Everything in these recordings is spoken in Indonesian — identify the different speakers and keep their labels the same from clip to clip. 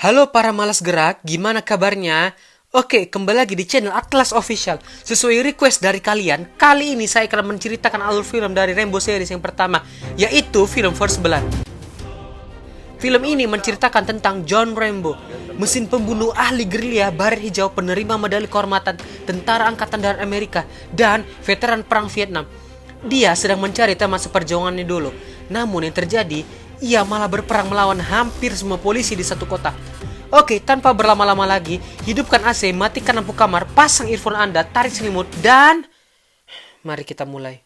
Speaker 1: Halo para malas gerak, gimana kabarnya? Oke, kembali lagi di channel Atlas Official. Sesuai request dari kalian, kali ini saya akan menceritakan alur film dari Rainbow series yang pertama, yaitu film First Blood. Film ini menceritakan tentang John Rambo, mesin pembunuh ahli gerilya baret hijau penerima medali kehormatan Tentara Angkatan Darat Amerika dan veteran Perang Vietnam. Dia sedang mencari teman seperjuangannya dulu. Namun yang terjadi, ia malah berperang melawan hampir semua polisi di satu kota. Oke, tanpa berlama-lama lagi, hidupkan AC, matikan lampu kamar, pasang earphone Anda, tarik selimut, dan mari kita mulai.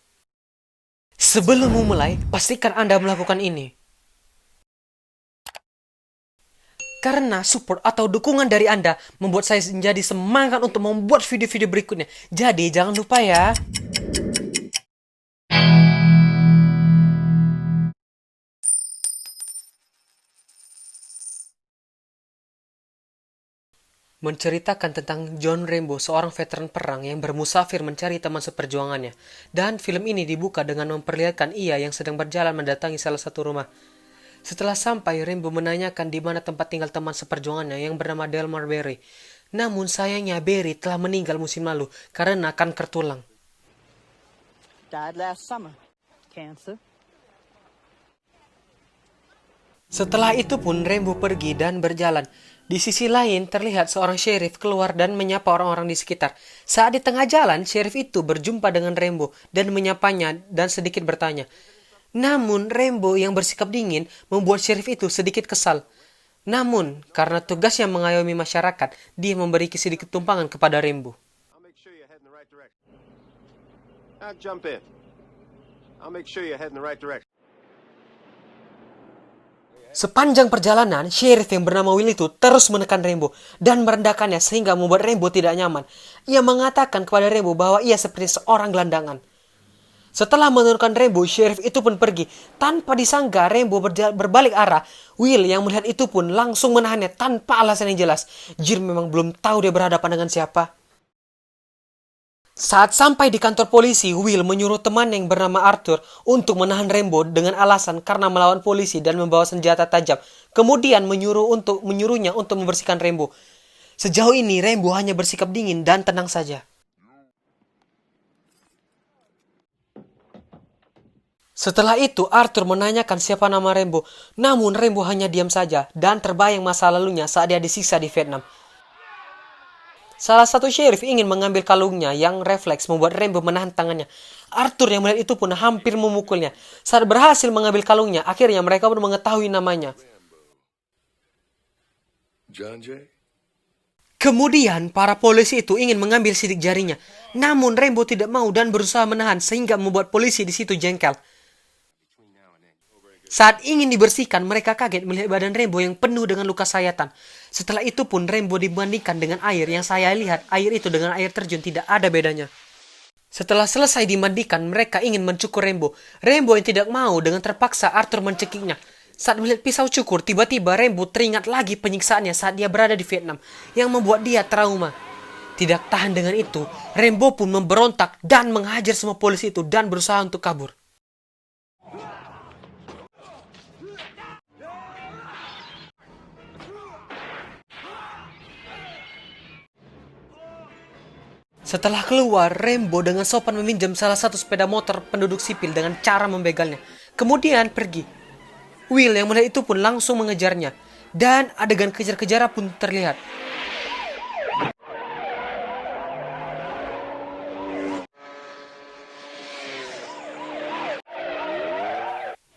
Speaker 1: Sebelum memulai, pastikan Anda melakukan ini. Karena support atau dukungan dari Anda membuat saya menjadi semangat untuk membuat video-video berikutnya. Jadi jangan lupa ya. Menceritakan tentang John Rambo, seorang veteran perang yang bermusafir mencari teman seperjuangannya. Dan film ini dibuka dengan memperlihatkan ia yang sedang berjalan mendatangi salah satu rumah. Setelah sampai, Rambo menanyakan di mana tempat tinggal teman seperjuangannya yang bernama Delmar Berry. Namun sayangnya Berry telah meninggal musim lalu karena kanker tulang.
Speaker 2: Died last summer. Cancer.
Speaker 1: Setelah itu pun Rambo pergi dan berjalan. Di sisi lain terlihat seorang sheriff keluar dan menyapa orang-orang di sekitar. Saat di tengah jalan, sheriff itu berjumpa dengan Rambo dan menyapanya dan sedikit bertanya. Namun Rambo yang bersikap dingin membuat sheriff itu sedikit kesal. Namun karena tugasnya mengayomi masyarakat, dia memberi sedikit tumpangan kepada Rambo.
Speaker 3: I'll make sure you're heading the right direction. Now jump in. I'll make sure you're heading the right direction.
Speaker 1: Sepanjang perjalanan, sheriff yang bernama Will itu terus menekan Rambo dan merendahkannya sehingga membuat Rambo tidak nyaman. Ia mengatakan kepada Rambo bahwa ia seperti seorang gelandangan. Setelah menurunkan Rambo, sheriff itu pun pergi. Tanpa disangka, Rambo berbalik arah. Will yang melihat itu pun langsung menahannya tanpa alasan yang jelas. Jir memang belum tahu dia berhadapan dengan siapa. Saat sampai di kantor polisi, Will menyuruh teman yang bernama Arthur untuk menahan Rambo dengan alasan karena melawan polisi dan membawa senjata tajam. Kemudian menyuruhnya untuk membersihkan Rambo. Sejauh ini Rambo hanya bersikap dingin dan tenang saja. Setelah itu Arthur menanyakan siapa nama Rambo. Namun Rambo hanya diam saja dan terbayang masa lalunya saat dia disiksa di Vietnam. Salah satu sheriff ingin mengambil kalungnya yang refleks membuat Rambo menahan tangannya. Arthur yang melihat itu pun hampir memukulnya. Saat berhasil mengambil kalungnya, akhirnya mereka pun mengetahui namanya.
Speaker 4: John Jay?
Speaker 1: Kemudian para polisi itu ingin mengambil sidik jarinya. Namun Rambo tidak mau dan berusaha menahan sehingga membuat polisi di situ jengkel. Saat ingin dibersihkan, mereka kaget melihat badan Rambo yang penuh dengan luka sayatan. Setelah itu pun Rambo dibandingkan dengan air yang saya lihat, air itu dengan air terjun tidak ada bedanya. Setelah selesai dimandikan, mereka ingin mencukur Rambo. Rambo yang tidak mau dengan terpaksa Arthur mencekiknya. Saat melihat pisau cukur, tiba-tiba Rambo teringat lagi penyiksaannya saat dia berada di Vietnam, yang membuat dia trauma. Tidak tahan dengan itu, Rambo pun memberontak dan menghajar semua polisi itu dan berusaha untuk kabur. Setelah keluar, Rambo dengan sopan meminjam salah satu sepeda motor penduduk sipil dengan cara membegalnya. Kemudian pergi. Will yang melihat itu pun langsung mengejarnya. Dan adegan kejar-kejaran pun terlihat.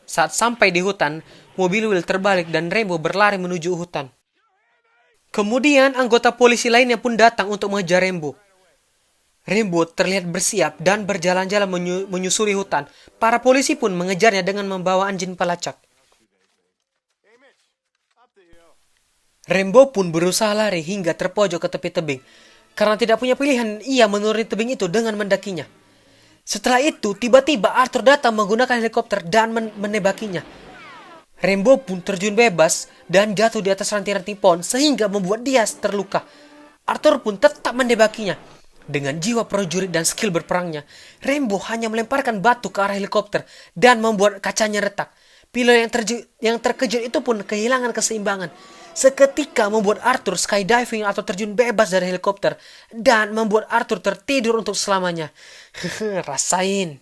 Speaker 1: Saat sampai di hutan, mobil Will terbalik dan Rambo berlari menuju hutan. Kemudian anggota polisi lainnya pun datang untuk mengejar Rambo. Rambo terlihat bersiap dan berjalan-jalan menyusuri hutan. Para polisi pun mengejarnya dengan membawa anjing pelacak. Rambo pun berusaha lari hingga terpojok ke tepi tebing. Karena tidak punya pilihan, ia menuruni tebing itu dengan mendakinya. Setelah itu, tiba-tiba Arthur datang menggunakan helikopter dan menebakinya. Rambo pun terjun bebas dan jatuh di atas ranting-ranting pohon sehingga membuat dia terluka. Arthur pun tetap menebakinya. Dengan jiwa prajurit dan skill berperangnya, Rambo hanya melemparkan batu ke arah helikopter dan membuat kacanya retak. Pilot yang terkejut itu pun kehilangan keseimbangan. seketika membuat Arthur skydiving atau terjun bebas dari helikopter dan membuat Arthur tertidur untuk selamanya. Rasain.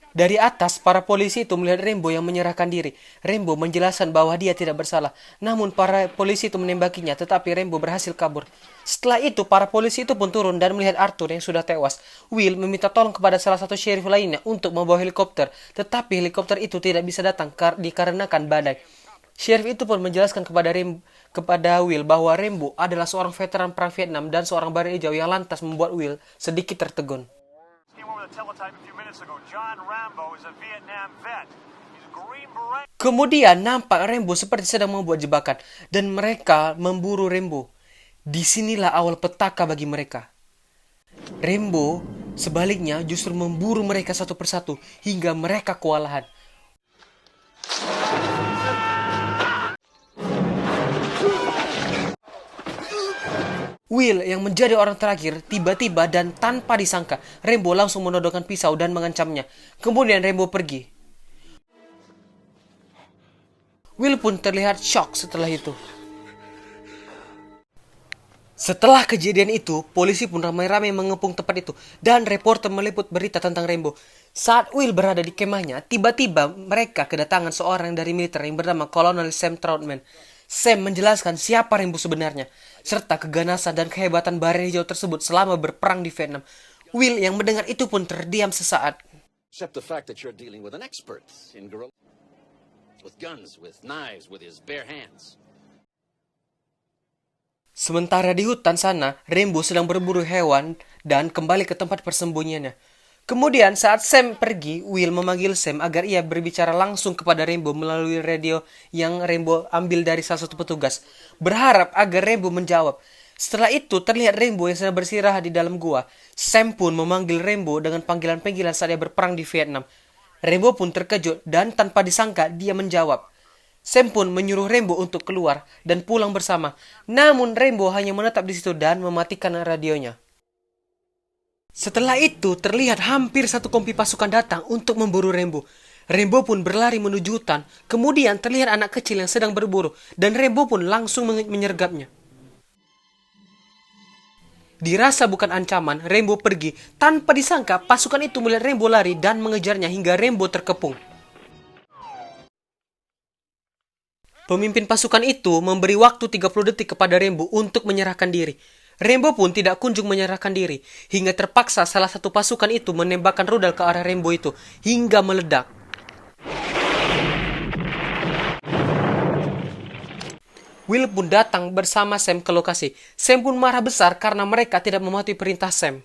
Speaker 1: Dari atas, para polisi itu melihat Rambo yang menyerahkan diri. Rambo menjelaskan bahwa dia tidak bersalah. Namun para polisi itu menembakinya, tetapi Rambo berhasil kabur. Setelah itu, para polisi itu pun turun dan melihat Arthur yang sudah tewas. Will meminta tolong kepada salah satu sheriff lainnya untuk membawa helikopter, tetapi helikopter itu tidak bisa datang dikarenakan badai. Sheriff itu pun menjelaskan kepada Will bahwa Rambo adalah seorang veteran perang Vietnam dan seorang baris hijau yang lantas membuat Will sedikit tertegun. Kemudian nampak Rambo seperti sedang membuat jebakan dan mereka memburu Rambo. Disinilah awal petaka bagi mereka. Rambo sebaliknya justru memburu mereka satu persatu hingga mereka kewalahan. Will yang menjadi orang terakhir tiba-tiba dan tanpa disangka Rambo langsung menodongkan pisau dan mengancamnya. Kemudian Rambo pergi. Will pun terlihat shock setelah itu. Setelah kejadian itu, polisi pun ramai-ramai mengepung tempat itu dan reporter meliput berita tentang Rambo. Saat Will berada di kemahnya, tiba-tiba mereka kedatangan seorang dari militer yang bernama Kolonel Sam Troutman. Sam menjelaskan siapa Rambo sebenarnya, serta keganasan dan kehebatan baris hijau tersebut selama berperang di Vietnam. Will yang mendengar itu pun terdiam sesaat.
Speaker 4: Except the fact that you're dealing with an expert in guerrilla, with guns, with knives, with his bare hands.
Speaker 1: Sementara di hutan sana, Rambo sedang berburu hewan dan kembali ke tempat persembunyiannya. Kemudian saat Sam pergi, Will memanggil Sam agar ia berbicara langsung kepada Rambo melalui radio yang Rambo ambil dari salah satu petugas, berharap agar Rambo menjawab. Setelah itu terlihat Rambo yang sedang bersirahat di dalam gua. Sam pun memanggil Rambo dengan panggilan-panggilan saat dia berperang di Vietnam. Rambo pun terkejut dan tanpa disangka dia menjawab. Sam pun menyuruh Rambo untuk keluar dan pulang bersama. Namun Rambo hanya menetap di situ dan mematikan radionya. Setelah itu terlihat hampir satu kompi pasukan datang untuk memburu Rambo. Rambo pun berlari menuju hutan. Kemudian terlihat anak kecil yang sedang berburu dan Rambo pun langsung menyergapnya. Dirasa bukan ancaman, Rambo pergi. Tanpa disangka pasukan itu melihat Rambo lari dan mengejarnya hingga Rambo terkepung. Pemimpin pasukan itu memberi waktu 30 detik kepada Rambo untuk menyerahkan diri. Rambo pun tidak kunjung menyerahkan diri, hingga terpaksa salah satu pasukan itu menembakkan rudal ke arah Rambo itu, hingga meledak. Will pun datang bersama Sam ke lokasi. Sam pun marah besar karena mereka tidak mematuhi perintah Sam.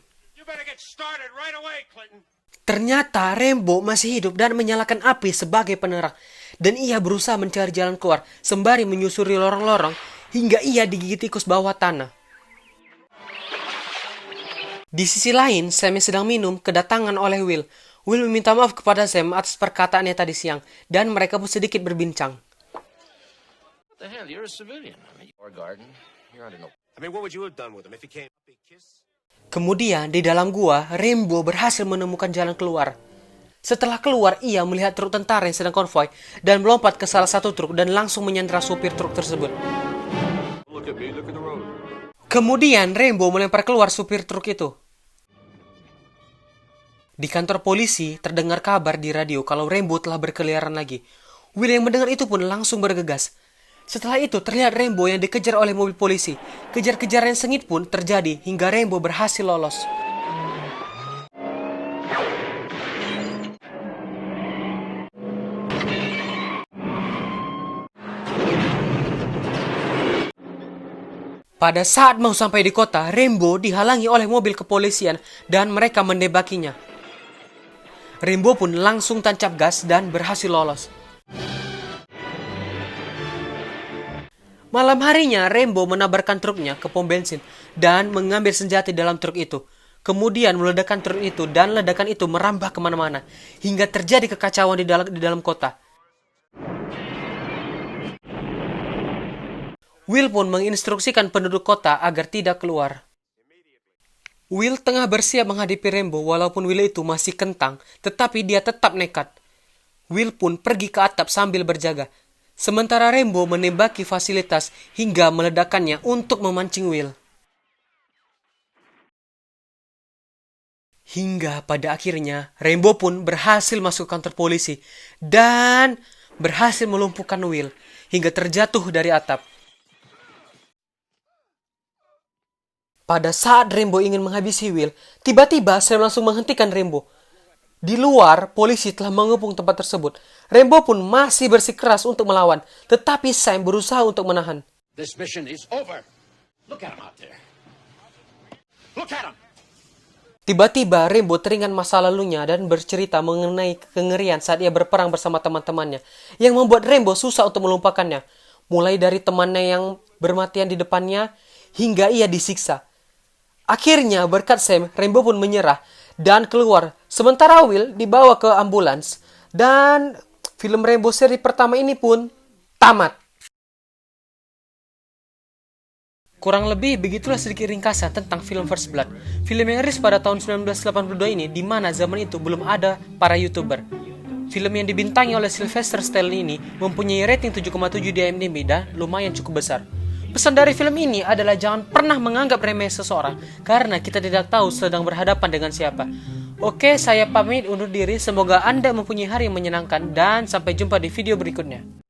Speaker 1: Ternyata Rambo masih hidup dan menyalakan api sebagai penerang. Dan ia berusaha mencari jalan keluar, sembari menyusuri lorong-lorong, hingga ia digigit tikus bawah tanah. Di sisi lain, Sam yang sedang minum kedatangan oleh Will. Will meminta maaf kepada Sam atas perkataannya tadi siang, dan mereka pun sedikit berbincang.
Speaker 4: What the hell? You're a civilian. Your garden. You're under no.
Speaker 3: What would you have done with him if he came?
Speaker 1: Kemudian, di dalam gua, Rambo berhasil menemukan jalan keluar. Setelah keluar, ia melihat truk tentara yang sedang konvoi dan melompat ke salah satu truk dan langsung menyandera supir truk tersebut.
Speaker 3: Look at me, look at the road.
Speaker 1: Kemudian, Rambo melempar keluar supir truk itu. Di kantor polisi, terdengar kabar di radio kalau Rambo telah berkeliaran lagi. Will yang mendengar itu pun langsung bergegas. Setelah itu, terlihat Rambo yang dikejar oleh mobil polisi. Kejar-kejaran sengit pun terjadi hingga Rambo berhasil lolos. Pada saat mau sampai di kota, Rambo dihalangi oleh mobil kepolisian dan mereka mendebakinya. Rambo pun langsung tancap gas dan berhasil lolos. Malam harinya, Rambo menabarkan truknya ke pom bensin dan mengambil senjata dalam truk itu. Kemudian meledakkan truk itu dan ledakan itu merambah kemana-mana hingga terjadi kekacauan di dalam kota. Will pun menginstruksikan penduduk kota agar tidak keluar. Will tengah bersiap menghadapi Rambo walaupun Will itu masih kentang, tetapi dia tetap nekat. Will pun pergi ke atap sambil berjaga. Sementara Rambo menembaki fasilitas hingga meledakkannya untuk memancing Will. Hingga pada akhirnya Rambo pun berhasil masuk kantor polisi dan berhasil melumpuhkan Will hingga terjatuh dari atap. Pada saat Rambo ingin menghabisi Will, tiba-tiba Sam langsung menghentikan Rambo. Di luar, polisi telah mengepung tempat tersebut. Rambo pun masih bersikeras untuk melawan, tetapi Sam berusaha untuk menahan.
Speaker 4: This mission is over. Look at him out there. Look at him.
Speaker 1: Tiba-tiba Rambo teringat masa lalunya dan bercerita mengenai kengerian saat ia berperang bersama teman-temannya, yang membuat Rambo susah untuk melupakannya. Mulai dari temannya yang bermatian di depannya, hingga ia disiksa. Akhirnya berkat Sam, Rambo pun menyerah dan keluar. Sementara Will dibawa ke ambulans dan film Rambo seri pertama ini pun tamat. Kurang lebih begitulah sedikit ringkasan tentang film First Blood. Film yang rilis pada tahun 1982 ini, di mana zaman itu belum ada para YouTuber. Film yang dibintangi oleh Sylvester Stallone ini mempunyai rating 7,7 di IMDb dan lumayan cukup besar. Pesan dari film ini adalah jangan pernah menganggap remeh seseorang karena kita tidak tahu sedang berhadapan dengan siapa. Oke, saya pamit undur diri. Semoga Anda mempunyai hari yang menyenangkan dan sampai jumpa di video berikutnya.